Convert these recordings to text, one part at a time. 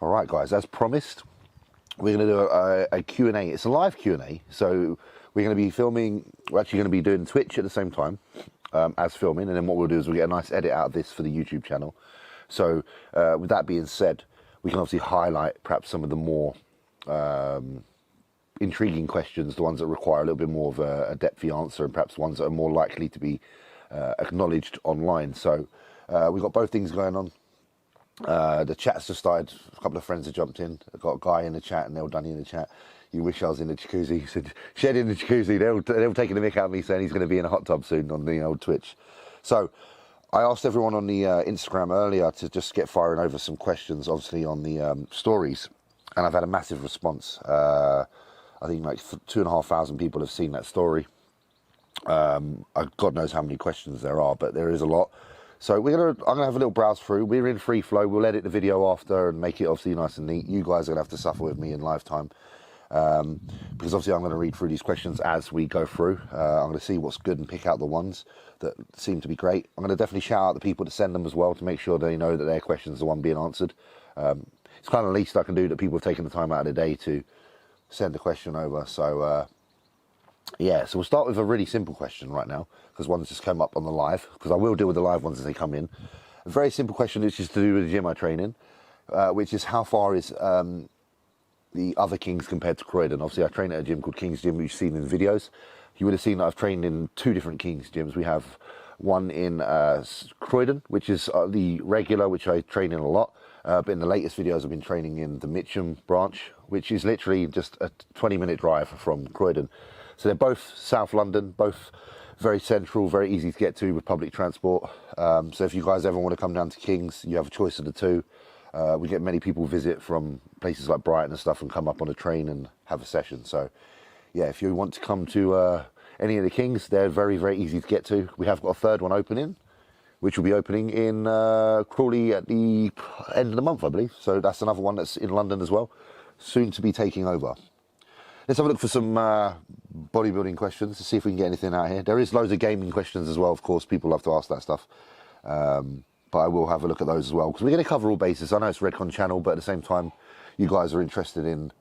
All right, guys, as promised, we're going to do a Q&A. It's a live Q&A, so we're going to be filming. We're actually going to be doing Twitch at the same time as filming, and then what we'll do is we'll get a nice edit out of this for the YouTube channel. So with that being said, we can obviously highlight perhaps some of the more intriguing questions, the ones that require a little bit more of a depthy answer, and perhaps ones that are more likely to be acknowledged online. So we've got both things going on. The chat's just started. A couple of friends have jumped in. I've got a guy in the chat, Neil Dunny in the chat. You wish I was in the jacuzzi. He said, Shed in the jacuzzi. They're taking the mick out of me saying he's going to be in a hot tub soon on the old Twitch. So I asked everyone on the Instagram earlier to just get firing over some questions, obviously on the stories. And I've had a massive response. I think like 2,500 people have seen that story. God knows how many questions there are, but there is a lot. So I'm gonna have a little browse through. We're in free flow. We'll edit the video after and make it obviously nice and neat. You guys are gonna have to suffer with me in live time, because obviously I'm gonna read through these questions as we go through. I'm gonna see what's good and pick out the ones that seem to be great. I'm gonna definitely shout out the people to send them as well to make sure they know that their question's the one being answered. It's kind of the least I can do that people have taken the time out of the day to send a question over. So yeah, so we'll start with a really simple question right now, because one's just come up on the live, because I will deal with the live ones as they come in. A very simple question, which is to do with the gym I train in, which is how far is the other Kings compared to Croydon? Obviously, I train at a gym called King's Gym, which you've seen in the videos. You would have seen that I've trained in 2 different King's gyms. We have one in Croydon, which is the regular, which I train in a lot. But in the latest videos, I've been training in the Mitcham branch, which is literally just a 20-minute drive from Croydon. So they're both South London, both very central, very easy to get to with public transport. So if you guys ever want to come down to King's, you have a choice of the 2. We get many people visit from places like Brighton and stuff and come up on a train and have a session. So yeah, if you want to come to any of the Kings, they're very, very easy to get to. We have got a 3rd one opening, which will be opening in Crawley at the end of the month, I believe. So that's another one that's in London as well, soon to be taking over. Let's have a look for some bodybuilding questions to see if we can get anything out here. There is loads of gaming questions as well, of course. People love to ask that stuff. But I will have a look at those as well, because we're going to cover all bases. I know it's Redcon channel, but at the same time, you guys are interested in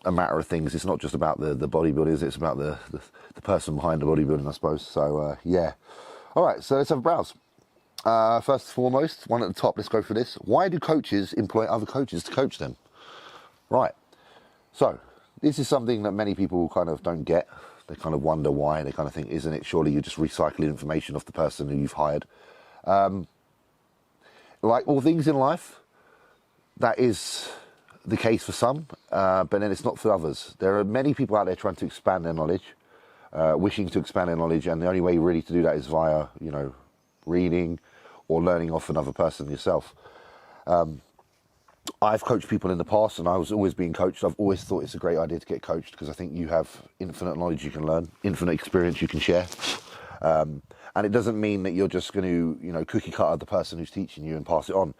a matter of things. It's not just about the bodybuilders, it's about the person behind the bodybuilding, I suppose. So, yeah. All right, so let's have a browse. First and foremost, one at the top, let's go for this. Why do coaches employ other coaches to coach them? Right. So this is something that many people kind of don't get. They kind of wonder why. They kind of think, isn't it surely you're just recycling information off the person who you've hired? Like all things in life, that is the case for some, but then it's not for others. There are many people out there trying to expand their knowledge, wishing to expand their knowledge, and the only way really to do that is via, you know, reading or learning off another person yourself. I've coached people in the past, and I was always being coached. I've always thought it's a great idea to get coached, because I think you have infinite knowledge you can learn, infinite experience you can share. And it doesn't mean that you're just going to, you know, cookie cutter the person who's teaching you and pass it on.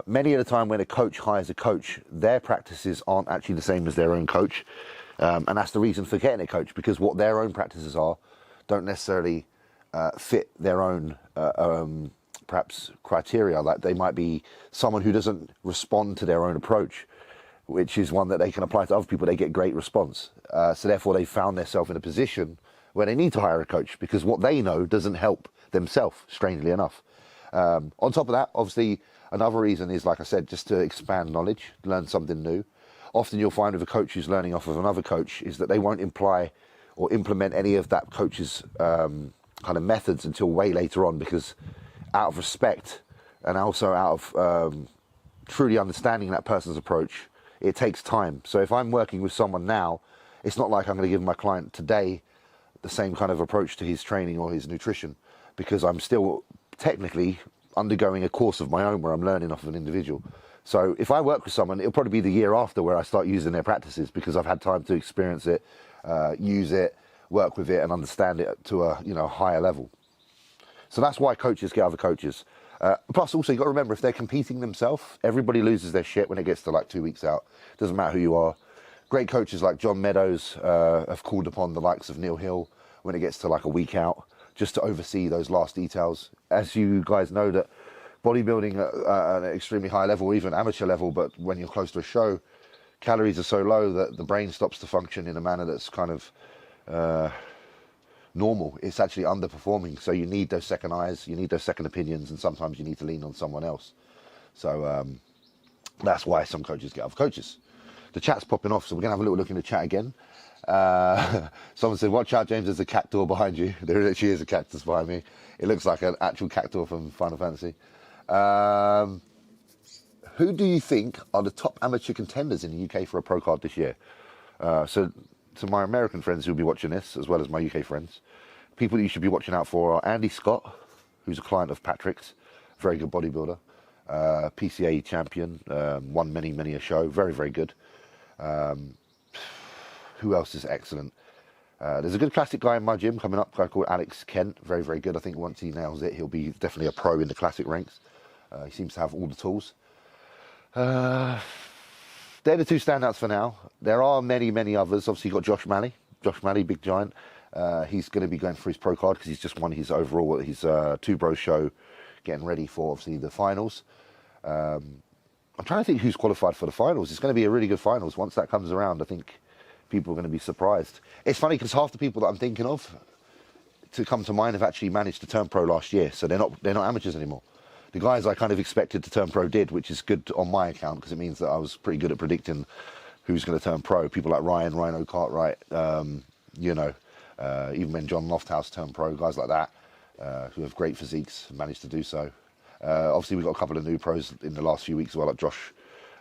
Many of the time when a coach hires a coach, their practices aren't actually the same as their own coach. And that's the reason for getting a coach, because what their own practices are don't necessarily fit their own perhaps criteria. Like they might be someone who doesn't respond to their own approach, which is one that they can apply to other people. They get great response. So therefore they found themselves in a position where they need to hire a coach, because what they know doesn't help themselves, strangely enough. On top of that, obviously, another reason is, like I said, just to expand knowledge, learn something new. Often you'll find with a coach who's learning off of another coach is that they won't imply or implement any of that coach's kind of methods until way later on, because out of respect and also out of truly understanding that person's approach, it takes time. So if I'm working with someone now, it's not like I'm going to give my client today the same kind of approach to his training or his nutrition, because I'm still technically undergoing a course of my own where I'm learning off of an individual. So if I work with someone, it'll probably be the year after where I start using their practices, because I've had time to experience it, use it, work with it, and understand it to a, you know, higher level. So that's why coaches get other coaches. Plus, also, you've got to remember, if they're competing themselves, everybody loses their shit when it gets to like 2 weeks out. Doesn't matter who you are. Great coaches like John Meadows have called upon the likes of Neil Hill when it gets to like a week out, just to oversee those last details. As you guys know, that bodybuilding at an extremely high level, even amateur level, but when you're close to a show, calories are so low that the brain stops to function in a manner that's kind of normal. It's actually underperforming, so you need those second eyes, you need those second opinions, and sometimes you need to lean on someone else. So that's why some coaches get other coaches. The chat's popping off, so we're going to have a little look in the chat again. Someone said, watch out, James, there's a cactus behind you. There actually is a cactus behind me. It looks like an actual cactus from Final Fantasy. Who do you think are the top amateur contenders in the UK for a pro card this year? So to my American friends who'll be watching this, as well as my UK friends, people that you should be watching out for are Andy Scott, who's a client of Patrick's, very good bodybuilder, PCA champion, won many a show, very good. Who else is excellent? There's a good classic guy in my gym coming up, a guy called Alex Kent, very good. I think once he nails it, he'll be definitely a pro in the classic ranks. He seems to have all the tools. They're the two standouts for now. There are many others. Obviously, you've got Josh Malley, big giant. He's going to be going for his pro card because he's just won his overall, his two bro show, getting ready for obviously the finals. I'm trying to think who's qualified for the finals. It's going to be a really good finals. Once that comes around, I think people are going to be surprised. It's funny because half the people that I'm thinking of to come to mind have actually managed to turn pro last year, so they're not amateurs anymore. The guys I kind of expected to turn pro did, which is good on my account because it means that I was pretty good at predicting who's going to turn pro. People like Ryan O'Cartwright, even when John Lofthouse turned pro, guys like that who have great physiques managed to do so. Obviously, we've got a couple of new pros in the last few weeks as well, like Josh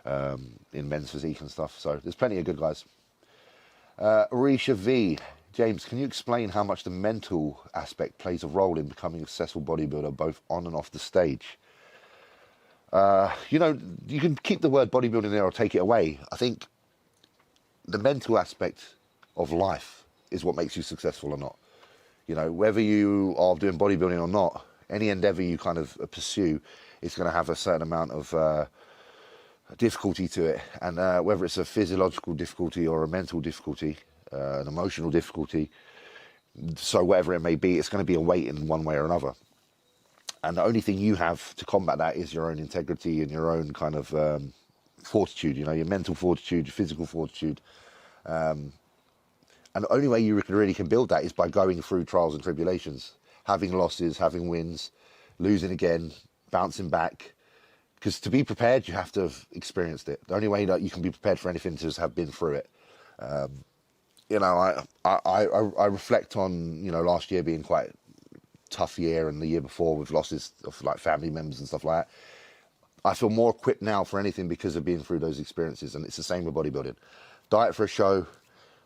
in men's physique and stuff. So there's plenty of good guys. Arisha V. James, can you explain how much the mental aspect plays a role in becoming a successful bodybuilder, both on and off the stage? You can keep the word bodybuilding there or take it away. I think the mental aspect of life is what makes you successful or not. You know, whether you are doing bodybuilding or not, any endeavor you kind of pursue is going to have a certain amount of difficulty to it. And whether it's a physiological difficulty or a mental difficulty, an emotional difficulty, so whatever it may be, it's going to be a weight in one way or another. And the only thing you have to combat that is your own integrity and your own kind of fortitude, you know, your mental fortitude, your physical fortitude. And the only way you really can build that is by going through trials and tribulations, having losses, having wins, losing again, bouncing back. Because to be prepared, you have to have experienced it. The only way that you can be prepared for anything is to have been through it. I reflect on, last year being quite tough year and the year before with losses of like family members and stuff like that. I feel more equipped now for anything because of being through those experiences, and it's the same with bodybuilding. Diet for a show,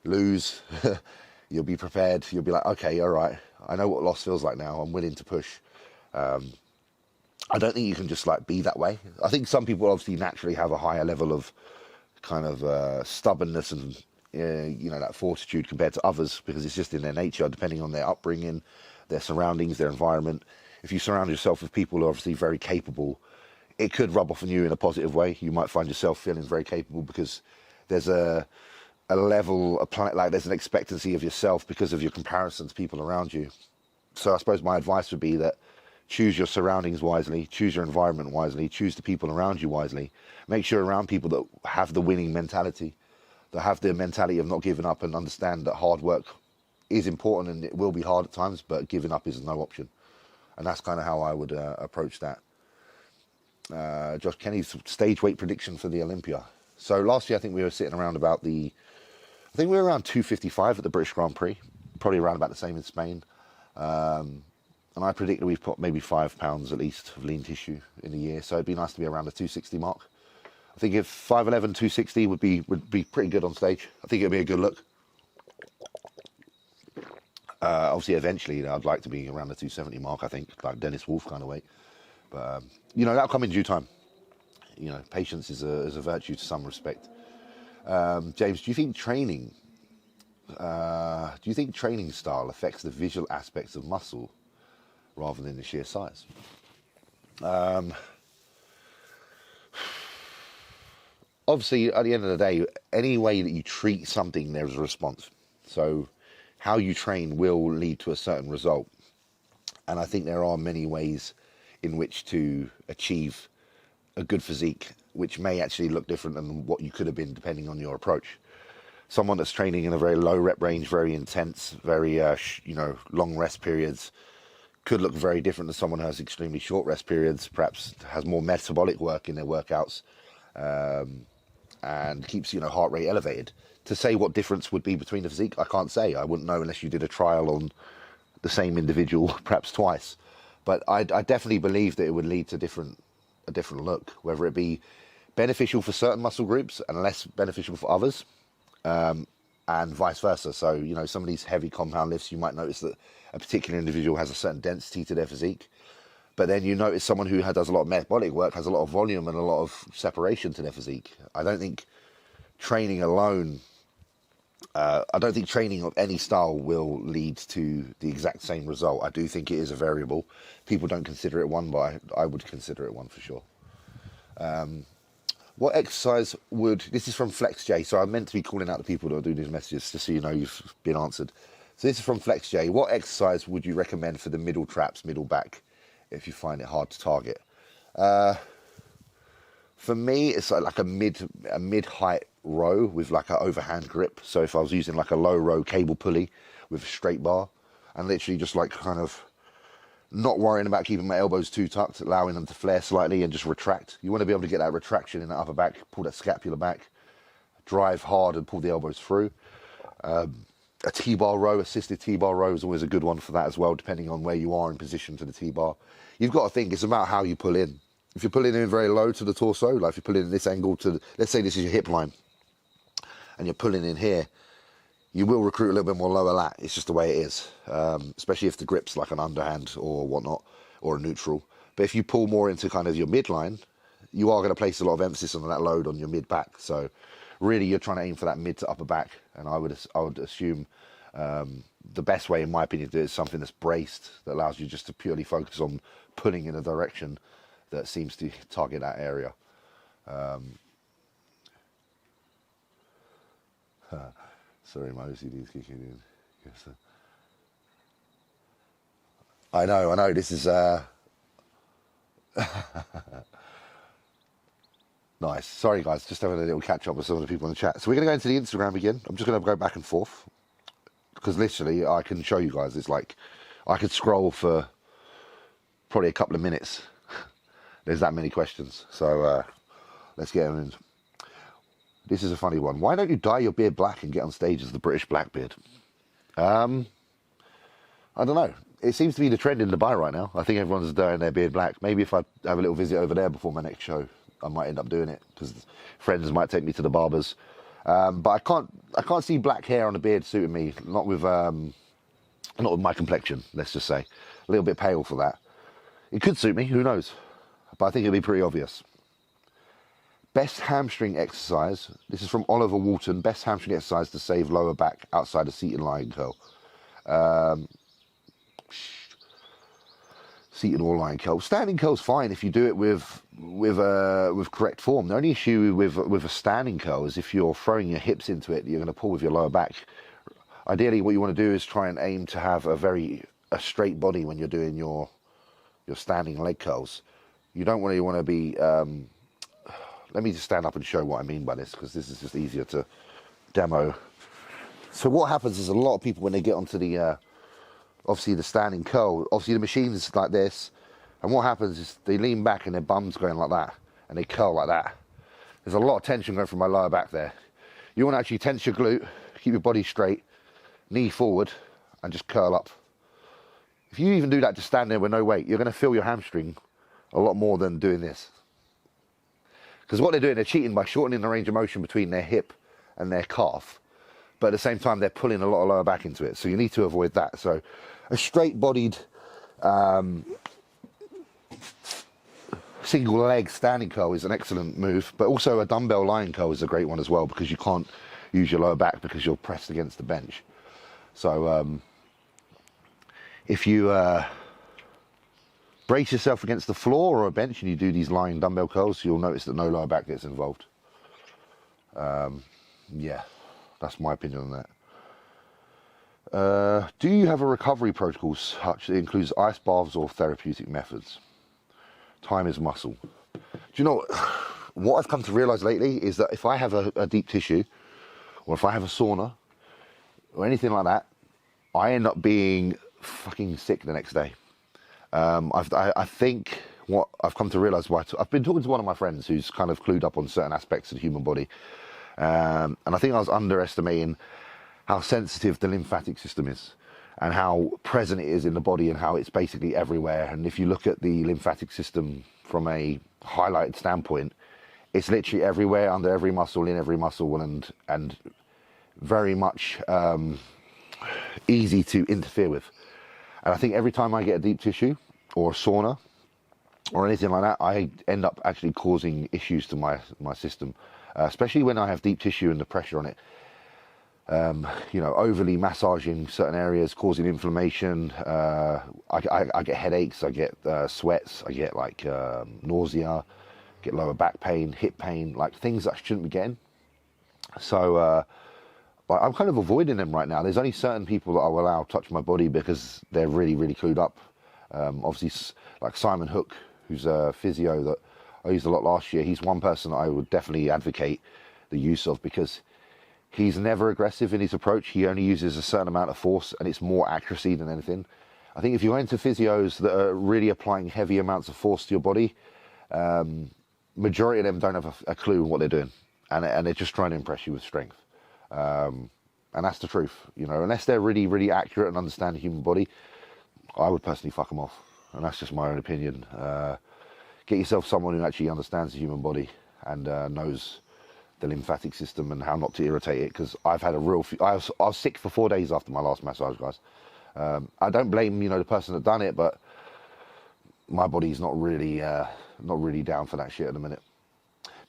lose, you'll be prepared. You'll be like, okay, all right, I know what loss feels like now. I'm willing to push. I don't think you can just like be that way. I think some people obviously naturally have a higher level of kind of stubbornness and that fortitude compared to others because it's just in their nature, depending on their upbringing, their surroundings, their environment. If you surround yourself with people who are obviously very capable, it could rub off on you in a positive way. You might find yourself feeling very capable because there's a level, there's an expectancy of yourself because of your comparison to people around you. So I suppose my advice would be that choose your surroundings wisely, choose your environment wisely, choose the people around you wisely. Make sure you're around people that have the winning mentality, that have the mentality of not giving up and understand that hard work is important and it will be hard at times, but giving up is no option. And that's kind of how I would approach that. Josh Kenny's stage weight prediction for the Olympia. So last year, I think we were sitting around about I think we were around 255 at the British Grand Prix, probably around about the same in Spain. And I predicted we've put maybe 5 pounds at least of lean tissue in a year. So it'd be nice to be around the 260 mark. I think if 5'11", 260 would be pretty good on stage. I think it'd be a good look. Obviously, eventually, I'd like to be around the 270 mark, I think, like Dennis Wolf kind of weight. But, that'll come in due time. Patience is a virtue to some respect. James, do you think training style affects the visual aspects of muscle rather than the sheer size? Obviously, at the end of the day, any way that you treat something, there's a response. So how you train will lead to a certain result. And I think there are many ways in which to achieve a good physique, which may actually look different than what you could have been depending on your approach. Someone that's training in a very low rep range, very intense, very long rest periods, could look very different to someone who has extremely short rest periods, perhaps has more metabolic work in their workouts, and keeps heart rate elevated. To say what difference would be between the physique, I can't say. I wouldn't know unless you did a trial on the same individual perhaps twice. But I definitely believe that it would lead to a different look, whether it be beneficial for certain muscle groups and less beneficial for others, and vice versa. So, some of these heavy compound lifts, you might notice that a particular individual has a certain density to their physique. But then you notice someone who does a lot of metabolic work has a lot of volume and a lot of separation to their physique. I don't think training alone, I don't think training of any style will lead to the exact same result. I do think it is a variable. People don't consider it one, but I would consider it one for sure. What exercise this is from FlexJ, so I'm meant to be calling out the people that are doing these messages just so you know you've been answered. So this is from FlexJ. What exercise would you recommend for the middle traps, middle back, if you find it hard to target? For me, it's like a mid-height row with like an overhand grip. So if I was using like a low row cable pulley with a straight bar, and literally just like kind of not worrying about keeping my elbows too tucked, allowing them to flare slightly and just retract. You want to be able to get that retraction in the upper back, pull that scapula back, drive hard and pull the elbows through. A T-bar row, assisted T-bar row is always a good one for that as well, depending on where you are in position to the T-bar. You've got to think it's about how you pull in. If you're pulling in very low to the torso, like if you're pulling in this angle to, let's say this is your hip line, and you're pulling in here, you will recruit a little bit more lower lat. It's just the way it is, especially if the grip's like an underhand or whatnot, or a neutral. But if you pull more into kind of your midline, you are going to place a lot of emphasis on that load on your mid back. So really you're trying to aim for that mid to upper back. And I would assume the best way, in my opinion, to do it is something that's braced, that allows you just to purely focus on pulling in a direction that seems to target that area. Sorry, my OCD's kicking in. Yes, I know. This is nice. Sorry, guys. Just having a little catch up with some of the people in the chat. So we're going to go into the Instagram again. I'm just going to go back and forth because literally I can show you guys. It's like I could scroll for probably a couple of minutes. There's that many questions. So let's get them in. This is a funny one. Why don't you dye your beard black and get on stage as the British Blackbeard? I don't know. It seems to be the trend in Dubai right now. I think everyone's dyeing their beard black. Maybe if I have a little visit over there before my next show, I might end up doing it because friends might take me to the barbers. But I can't see black hair on a beard suiting me. Not with my complexion. Let's just say a little bit pale for that. It could suit me. Who knows? But I think it'd be pretty obvious. Best hamstring exercise. This is from Oliver Walton. Best hamstring exercise to save lower back outside a seated lying curl. Seated or lying curl. Standing curl's fine if you do it with correct form. The only issue with a standing curl is if you're throwing your hips into it, you're going to pull with your lower back. Ideally, what you want to do is try and aim to have a straight body when you're doing your standing leg curls. You don't want to be. Let me just stand up and show what I mean by this, because this is just easier to demo. So what happens is a lot of people, when they get onto the, obviously the standing curl, obviously the machine's like this, and what happens is they lean back and their bum's going like that, and they curl like that. There's a lot of tension going from my lower back there. You want to actually tense your glute, keep your body straight, knee forward, and just curl up. If you even do that, just stand there with no weight, you're going to feel your hamstring a lot more than doing this. Because what they're doing, they're cheating by shortening the range of motion between their hip and their calf. But at the same time, they're pulling a lot of lower back into it. So you need to avoid that. So a straight-bodied single leg standing curl is an excellent move. But also a dumbbell lying curl is a great one as well, because you can't use your lower back because you're pressed against the bench. So if you brace yourself against the floor or a bench and you do these lying dumbbell curls, you'll notice that no lower back gets involved. Yeah, that's my opinion on that. Do you have a recovery protocol such that includes ice baths or therapeutic methods? Time is muscle. Do you know what I've come to realise lately is that if I have a deep tissue, or if I have a sauna, or anything like that, I end up being fucking sick the next day. I think what I've come to realise, I've been talking to one of my friends who's kind of clued up on certain aspects of the human body, and I think I was underestimating how sensitive the lymphatic system is, and how present it is in the body, and how it's basically everywhere. And if you look at the lymphatic system from a highlighted standpoint, it's literally everywhere, under every muscle, in every muscle, and very much easy to interfere with. And I think every time I get a deep tissue or a sauna or anything like that, I end up actually causing issues to my system, especially when I have deep tissue and the pressure on it. Overly massaging certain areas, causing inflammation. I get headaches, I get sweats, I get nausea, get lower back pain, hip pain, like things that I shouldn't be getting. So I'm kind of avoiding them right now. There's only certain people that I will allow touch my body because they're really, really clued up. Obviously, like Simon Hook, who's a physio that I used a lot last year. He's one person that I would definitely advocate the use of, because he's never aggressive in his approach. He only uses a certain amount of force, and it's more accuracy than anything. I think if you go into physios that are really applying heavy amounts of force to your body, majority of them don't have a clue what they're doing, and they're just trying to impress you with strength. And that's the truth, unless they're really, really accurate and understand the human body, I would personally fuck them off. And that's just my own opinion. Get yourself someone who actually understands the human body and knows the lymphatic system and how not to irritate it, because I've had I was sick for 4 days after my last massage, guys. I don't blame, the person that done it, but my body's not really down for that shit at the minute.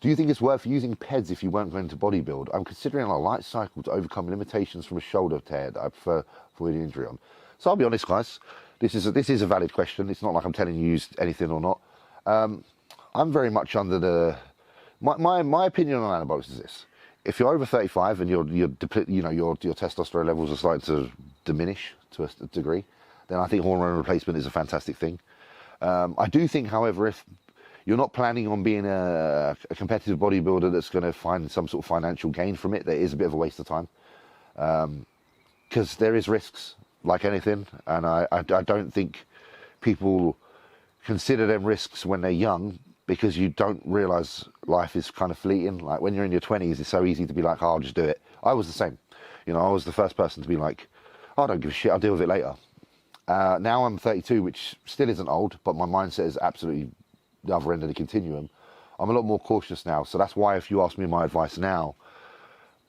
Do you think it's worth using PEDs if you weren't going to bodybuild? I'm considering a light cycle to overcome limitations from a shoulder tear that I prefer avoiding injury on. So I'll be honest, guys. This is a valid question. It's not like I'm telling you use anything or not. I'm very much under my opinion on anabolics is this: if you're over 35 and your testosterone levels are starting to diminish to a degree, then I think hormone replacement is a fantastic thing. I do think, however, if you're not planning on being a competitive bodybuilder that's going to find some sort of financial gain from it, that is a bit of a waste of time, because there is risks, like anything, and I don't think people consider them risks when they're young, because you don't realise life is kind of fleeting. Like when you're in your 20s, it's so easy to be like, oh, I'll just do it. I was the same. I was the first person to be like, oh, I don't give a shit, I'll deal with it later. Now I'm 32, which still isn't old, but my mindset is absolutely the other end of the continuum. I'm a lot more cautious now. So that's why if you ask me my advice now,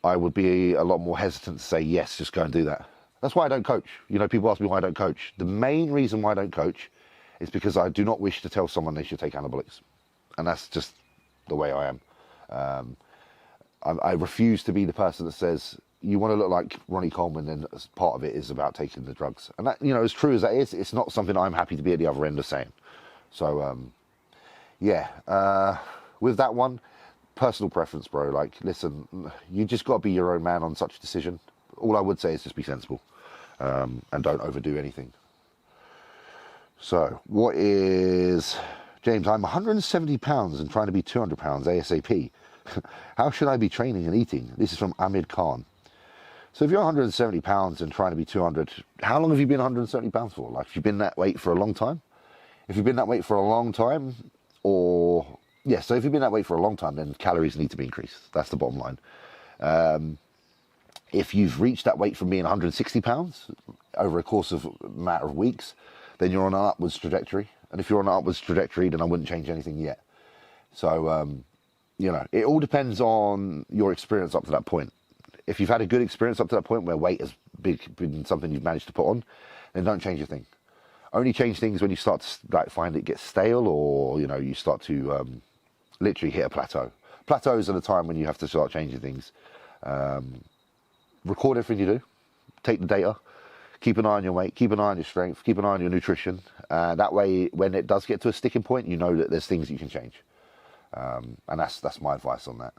I would be a lot more hesitant to say, yes, just go and do that. That's why I don't coach. People ask me why I don't coach. The main reason why I don't coach is because I do not wish to tell someone they should take anabolics. And that's just the way I am. I refuse to be the person that says, you want to look like Ronnie Coleman, then part of it is about taking the drugs. And that, as true as that is, it's not something I'm happy to be at the other end of saying. So, with that one, personal preference, bro. Like, listen, you just got to be your own man on such a decision. All I would say is just be sensible, and don't overdo anything. So, what is... James, I'm 170 pounds and trying to be 200 pounds ASAP. How should I be training and eating? This is from Amid Khan. So if you're 170 pounds and trying to be 200, how long have you been 170 pounds for? Like, have you been that weight for a long time? If you've been that weight for a long time, so if you've been that weight for a long time, then calories need to be increased. That's the bottom line. If you've reached that weight from being 160 pounds over a course of a matter of weeks, then you're on an upwards trajectory. And if you're on an upwards trajectory, then I wouldn't change anything yet. So, it all depends on your experience up to that point. If you've had a good experience up to that point where weight has been something you've managed to put on, then don't change a thing. Only change things when you start to find it gets stale, or you start to literally hit a plateau. Plateaus are the time when you have to start changing things. Record everything you do. Take the data. Keep an eye on your weight, keep an eye on your strength, keep an eye on your nutrition. That way, when it does get to a sticking point, you know that there's things you can change. And that's my advice on that.